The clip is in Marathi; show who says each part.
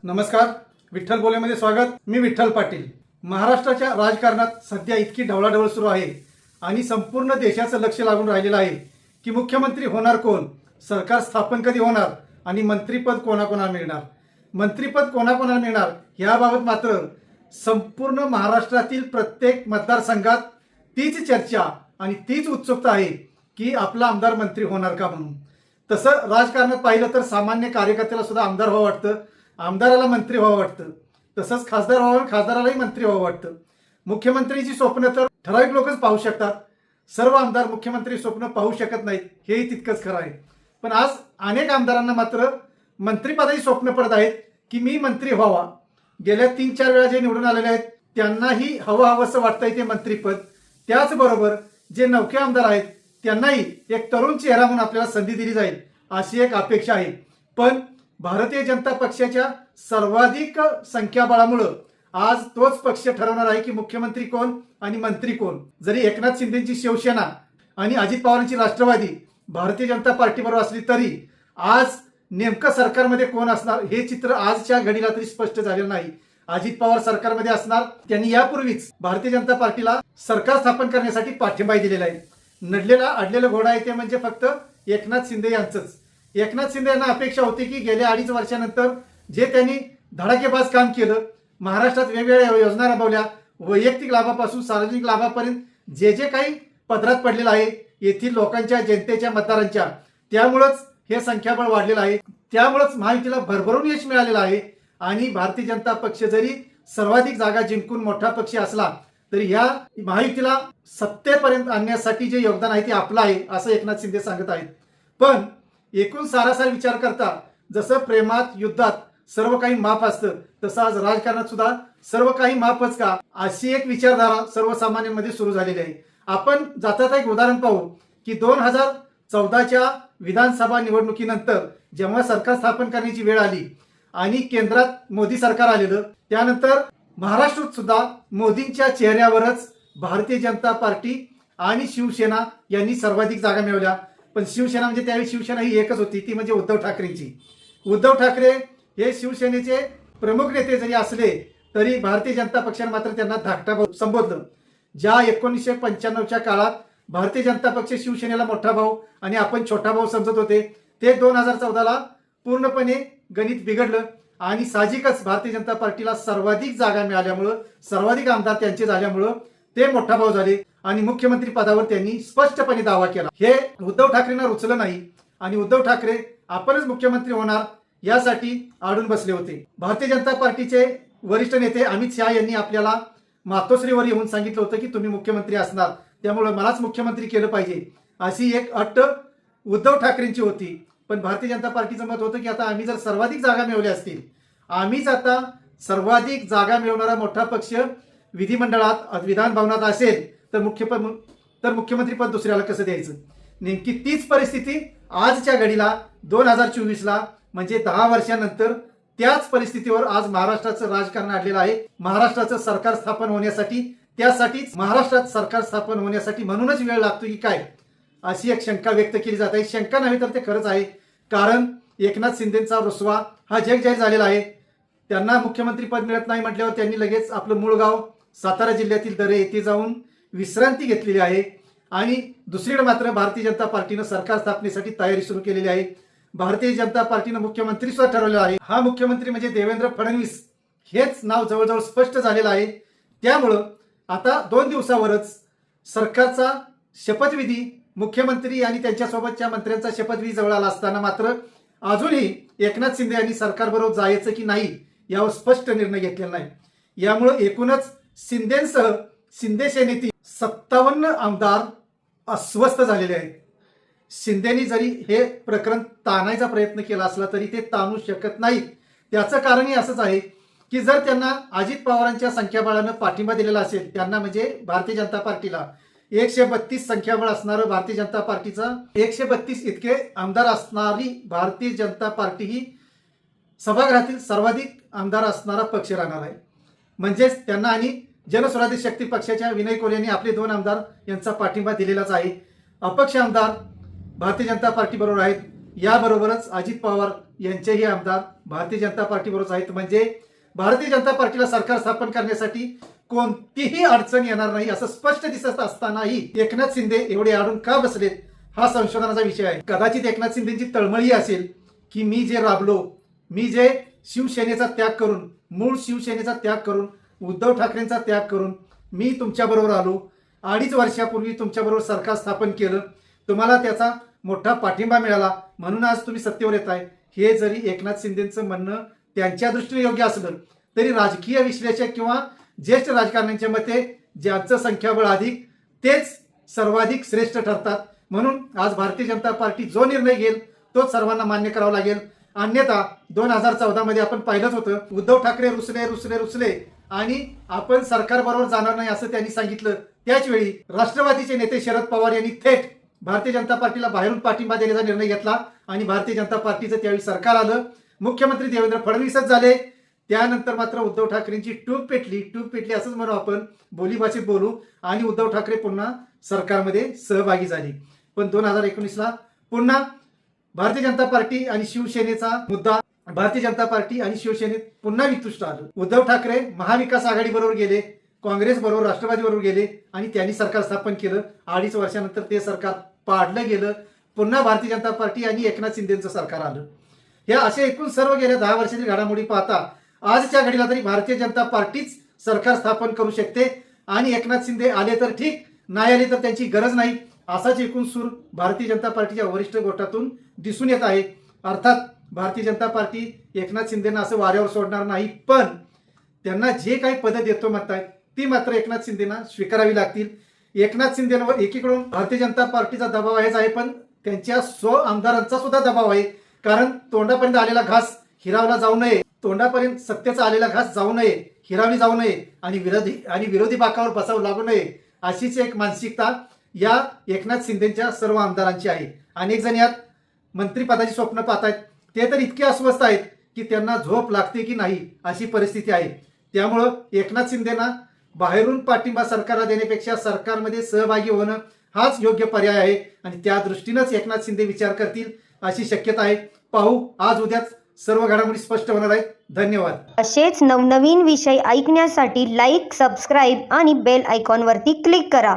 Speaker 1: नमस्कार, विठ्ठल बोलेमध्ये स्वागत। मी विठ्ठल पाटील। महाराष्ट्राच्या राजकारणात सध्या इतकी ढवळाढवळ सुरू आहे आणि संपूर्ण देशाचं लक्ष लागून राहिलेलं आहे की मुख्यमंत्री होणार कोण, सरकार स्थापन कधी होणार आणि मंत्रीपद कोणाकोणाला मिळणार। मंत्रीपद कोणाकोणाला मिळणार याबाबत मात्र संपूर्ण महाराष्ट्रातील प्रत्येक मतदारसंघात तीच चर्चा आणि तीच उत्सुकता आहे की आपला आमदार मंत्री होणार का म्हणून। तसं राजकारणात पाहिलं तर सामान्य कार्यकर्त्याला सुद्धा आमदार व्हावं वाटतं, आमदाराला मंत्री व्हावं वाटतं, तसंच खासदार व्हावं, खासदारालाही मंत्री व्हावं वाटतं। मुख्यमंत्रीची स्वप्न तर ठराविक लोकच पाहू शकतात, सर्व आमदार मुख्यमंत्री स्वप्न पाहू शकत नाहीत, हेही तितकंच खरं आहे। पण आज अनेक आमदारांना मात्र मंत्रीपदाची स्वप्न पडत आहेत की मी मंत्री व्हावा। गेल्या 3-4 वेळा जे निवडून आलेले आहेत त्यांनाही हवंसं वाटतंय ते मंत्रीपद। त्याचबरोबर जे नवखे आमदार आहेत त्यांनाही एक तरुण चेहरा म्हणून आपल्याला संधी दिली जाईल अशी एक अपेक्षा आहे। पण भारतीय जनता पक्षाच्या सर्वाधिक संख्याबळामुळे आज तोच पक्ष ठरवणार आहे की मुख्यमंत्री कोण आणि मंत्री कोण। जरी एकनाथ शिंदेची शिवसेना आणि अजित पवारांची राष्ट्रवादी भारतीय जनता पार्टीबरोबर असली तरी आज नेमकं सरकारमध्ये कोण असणार हे चित्र आजच्या घडीला तरी स्पष्ट झालेलं नाही। अजित पवार सरकारमध्ये असणार, त्यांनी यापूर्वीच भारतीय जनता पार्टीला सरकार स्थापन करण्यासाठी पाठिंबा दिलेला आहे। नडलेला अडलेला घोडा आहे ते म्हणजे फक्त एकनाथ शिंदे यांचंच। एकनाथ शिंदे यांना अपेक्षा होती की गेल्या 2.5 वर्षानंतर जे त्यांनी धडाकेबाज काम केलं, महाराष्ट्रात वेगवेगळ्या योजना राबवल्या, वैयक्तिक लाभापासून सार्वजनिक लाभापर्यंत जे जे काही पदरात पडलेलं आहे येथील लोकांच्या, जनतेच्या, मतदारांच्या, त्यामुळेच हे संख्याबळ वाढलेलं आहे। त्यामुळेच महायुतीला भरभरून यश मिळालेलं आहे आणि भारतीय जनता पक्ष जरी सर्वाधिक जागा जिंकून मोठा पक्ष असला तरी या महायुतीला सत्तेपर्यंत आणण्यासाठी जे योगदान आहे ते आपलं आहे असं एकनाथ शिंदे सांगत आहेत। पण एकूण सारासार विचार करता जसं प्रेमात, युद्धात सर्व काही माफ असतं तसं आज राजकारणात सुद्धा सर्व काही माफच का अशी एक विचारधारा सर्वसामान्यांमध्ये सुरू झालेली आहे। आपण जातात एक उदाहरण पाहू की 2014च्या विधानसभा निवडणुकीनंतर जेव्हा सरकार स्थापन करण्याची वेळ आली आणि केंद्रात मोदी सरकार आलेलं, त्यानंतर महाराष्ट्रात सुद्धा मोदींच्या चेहऱ्यावरच भारतीय जनता पार्टी आणि शिवसेना यांनी सर्वाधिक जागा मिळवल्या। पण शिवसेना म्हणजे त्यावेळी शिवसेना ही एकच होती, ती म्हणजे उद्धव ठाकरेंची। उद्धव ठाकरे हे शिवसेनेचे प्रमुख नेते जरी असले तरी भारतीय जनता पक्षाने मात्र त्यांना धाकटा भाऊ संबोधलं। ज्या 1995च्या काळात भारतीय जनता पक्ष शिवसेनेला मोठा भाऊ आणि आपण छोटा भाऊ समजत होते, ते 2014ला पूर्णपणे गणित बिघडलं आणि साहजिकच भारतीय जनता पार्टीला सर्वाधिक जागा मिळाल्यामुळं, सर्वाधिक आमदार त्यांचे झाल्यामुळं ते मोठा भाऊ झाले आणि मुख्यमंत्री पदावर त्यांनी स्पष्टपणे दावा केला। हे उद्धव ठाकरेंना रुचलं नाही आणि उद्धव ठाकरे आपणच मुख्यमंत्री होणार यासाठी आडून बसले होते। भारतीय जनता पार्टीचे वरिष्ठ नेते अमित शहा यांनी आपल्याला मातोश्रीवर येऊन सांगितलं होतं की तुम्ही मुख्यमंत्री असणार, त्यामुळे मलाच मुख्यमंत्री केलं पाहिजे अशी एक अट उद्धव ठाकरेंची होती। पण भारतीय जनता पार्टीचं मत होतं की आता आम्ही जर सर्वाधिक जागा मिळवल्या असतील, आम्हीच आता सर्वाधिक जागा मिळवणारा मोठा पक्ष विधिमंडळात, विधान भवनात असेल तर मुख्यमंत्रीपद दुसऱ्याला कसं द्यायचं। नेमकी तीच परिस्थिती आजच्या घडीला 2024ला म्हणजे 10 वर्षानंतर त्याच परिस्थितीवर आज महाराष्ट्राचं राजकारण आणलेलं आहे। महाराष्ट्राचं सरकार स्थापन होण्यासाठी, त्यासाठीच महाराष्ट्रात सरकार स्थापन होण्यासाठी म्हणूनच वेळ लागतो की काय अशी एक शंका व्यक्त केली जात आहे। शंका नव्हे तर ते खरंच आहे, कारण एकनाथ शिंदेचा रुसवा हा जगजाहीर झालेला आहे। त्यांना मुख्यमंत्री पद मिळत नाही म्हटल्यावर त्यांनी लगेच आपलं मूळ गाव सातारा जिल्ह्यातील दरे येथे जाऊन विश्रांती घेतलेली आहे आणि दुसरीकडे मात्र भारतीय जनता पार्टीनं सरकार स्थापनेसाठी तयारी सुरू केलेली आहे। भारतीय जनता पार्टीनं मुख्यमंत्री सुद्धा ठरवलेला आहे। हा मुख्यमंत्री म्हणजे देवेंद्र फडणवीस हेच नाव जवळजवळ स्पष्ट झालेलं आहे। त्यामुळं आता 2 दिवसावरच सरकारचा शपथविधी, मुख्यमंत्री आणि त्यांच्यासोबतच्या मंत्र्यांचा शपथविधी जवळ आला असताना मात्र अजूनही एकनाथ शिंदे यांनी सरकारबरोबर जायचं की नाही यावर स्पष्ट निर्णय घेतलेला नाही। यामुळे एकूणच शिंदेसह शिंदे सेनेतील 57 आमदार अस्वस्थ झालेले आहेत। शिंदेनी जरी हे प्रकरण ताणायचा प्रयत्न केला असला तरी ते ताणू शकत नाहीत। त्याचं कारणही असंच आहे की जर त्यांना अजित पवारांच्या संख्याबळानं पाठिंबा दिलेला असेल, त्यांना म्हणजे भारतीय जनता पार्टीला 132 संख्याबळ असणारं भारतीय जनता पार्टीचं 132 इतके आमदार असणारी भारतीय जनता पार्टी ही सभागृहातील सर्वाधिक आमदार असणारा पक्ष राहणार आहे। म्हणजेच त्यांना आणि जनस्वराज्य शक्ती पक्षाच्या विनय कोहली यांनी आपले 2 आमदार यांचा पाठिंबा दिलेलाच आहे। अपक्ष आमदार भारतीय जनता पार्टी बरोबर आहेत। याबरोबरच अजित पवार यांचेही आमदार भारतीय जनता पार्टीबरोबर आहेत. म्हणजे भारतीय जनता पार्टीला सरकार स्थापन करण्यासाठी कोणतीही अडचण येणार नाही असं स्पष्ट दिसत असतानाही एकनाथ शिंदे एवढे अडून का बसलेत हा संशोधनाचा विषय आहे. कदाचित एकनाथ शिंदेची तळमळी असेल की मी जे राबलो, मी जे शिवसेनेचा त्याग करून, मूळ शिवसेनेचा त्याग करून, उद्धव ठाकरेंचा त्याग करून मी तुमच्याबरोबर आलो, 2.5 वर्षापूर्वी तुमच्याबरोबर सरकार स्थापन केलं, तुम्हाला त्याचा मोठा पाठिंबा मिळाला म्हणून आज तुम्ही सत्तेवर येत आहे. हे जरी एकनाथ शिंदेचं म्हणणं त्यांच्या दृष्टीने योग्य असलं तरी राजकीय विश्लेषक किंवा ज्येष्ठ राजकारण्यांच्या मते ज्यांचं संख्याबळ अधिक तेच सर्वाधिक श्रेष्ठ ठरतात. म्हणून आज भारतीय जनता पार्टी जो निर्णय घेईल तोच सर्वांना मान्य करावा लागेल. अन्यथा 2014 मध्ये आपण पाहिलंच होतं, उद्धव ठाकरे रुसले आणि आपण सरकारबरोबर जाणार नाही असं त्यांनी सांगितलं. त्याच वेळी राष्ट्रवादीचे नेते शरद पवार यांनी थेट भारतीय जनता पार्टीला बाहेरून पाठिंबा देण्याचा निर्णय घेतला आणि भारतीय जनता पार्टीचं त्यावेळी सरकार आलं. मुख्यमंत्री देवेंद्र फडणवीसच झाले. त्यानंतर मात्र उद्धव ठाकरेंची टूप पेटली असंच म्हणू आपण, बोलीभाषेत बोलू, आणि उद्धव ठाकरे पुन्हा सरकारमध्ये सहभागी झाले. पण 2019ला पुन्हा भारतीय जनता पार्टी आणि शिवसेनेचा मुद्दा, भारतीय जनता पार्टी आणि शिवसेनेत पुन्हा वितुष्ट आलं. उद्धव ठाकरे महाविकास आघाडी बरोबर गेले, काँग्रेस बरोबर, राष्ट्रवादी बरोबर गेले आणि त्यांनी सरकार स्थापन केलं. 2.5 वर्षानंतर ते सरकार पाडलं गेलं. पुन्हा भारतीय जनता पार्टी आणि एकनाथ शिंदेचं सरकार आलं. या अशा एकूण सर्व गेल्या 10 वर्षाची घडामोडी पाहता आजच्या घडीला तरी भारतीय जनता पार्टीच सरकार स्थापन करू शकते आणि एकनाथ शिंदे आले तर ठीक, नाही आले तर त्यांची गरज नाही, असाच एकूण सूर भारतीय जनता पार्टीच्या वरिष्ठ गोटातून दिसून येत आहे. अर्थात भारतीय जनता पार्टी एकनाथ शिंदेना असं वाऱ्यावर सोडणार नाही, पण त्यांना जे काही पदं देतो म्हणतायत ती मात्र एकनाथ शिंदेना स्वीकारावी लागतील. एकनाथ शिंदेवर एकीकडून भारतीय जनता पार्टीचा दबाव आहेच आहे, पण त्यांच्या आमदारांचा सुद्धा दबाव आहे. कारण तोंडापर्यंत आलेला घास हिरावला जाऊ नये, तोंडापर्यंत सत्तेचा आलेला घास जाऊ नये, हिरावली जाऊ नये आणि विरोधी बाकावर बसावं लागू नये, अशीच एक मानसिकता या एकनाथ शिंदेच्या सर्व आमदारांची आहे. अनेक जण यात मंत्रिपदाची स्वप्न पाहतायत. ते तर इतके अस्वस्थ आहेत की त्यांना झोप लागते की नाही अशी परिस्थिती आहे. त्यामुळं एकनाथ शिंदेना बाहेरून पाठिंबा सरकारला देण्यापेक्षा सरकारमध्ये सहभागी होणं हाच योग्य पर्याय आहे आणि त्या दृष्टीनंच एकनाथ शिंदे विचार करतील अशी शक्यता आहे. पाहू, आज उद्याच सर्व घडामोडी स्पष्ट होणार आहेत. धन्यवाद.
Speaker 2: असेच नवनवीन विषय ऐकण्यासाठी लाईक, सबस्क्राईब आणि बेल आयकॉनवरती क्लिक करा.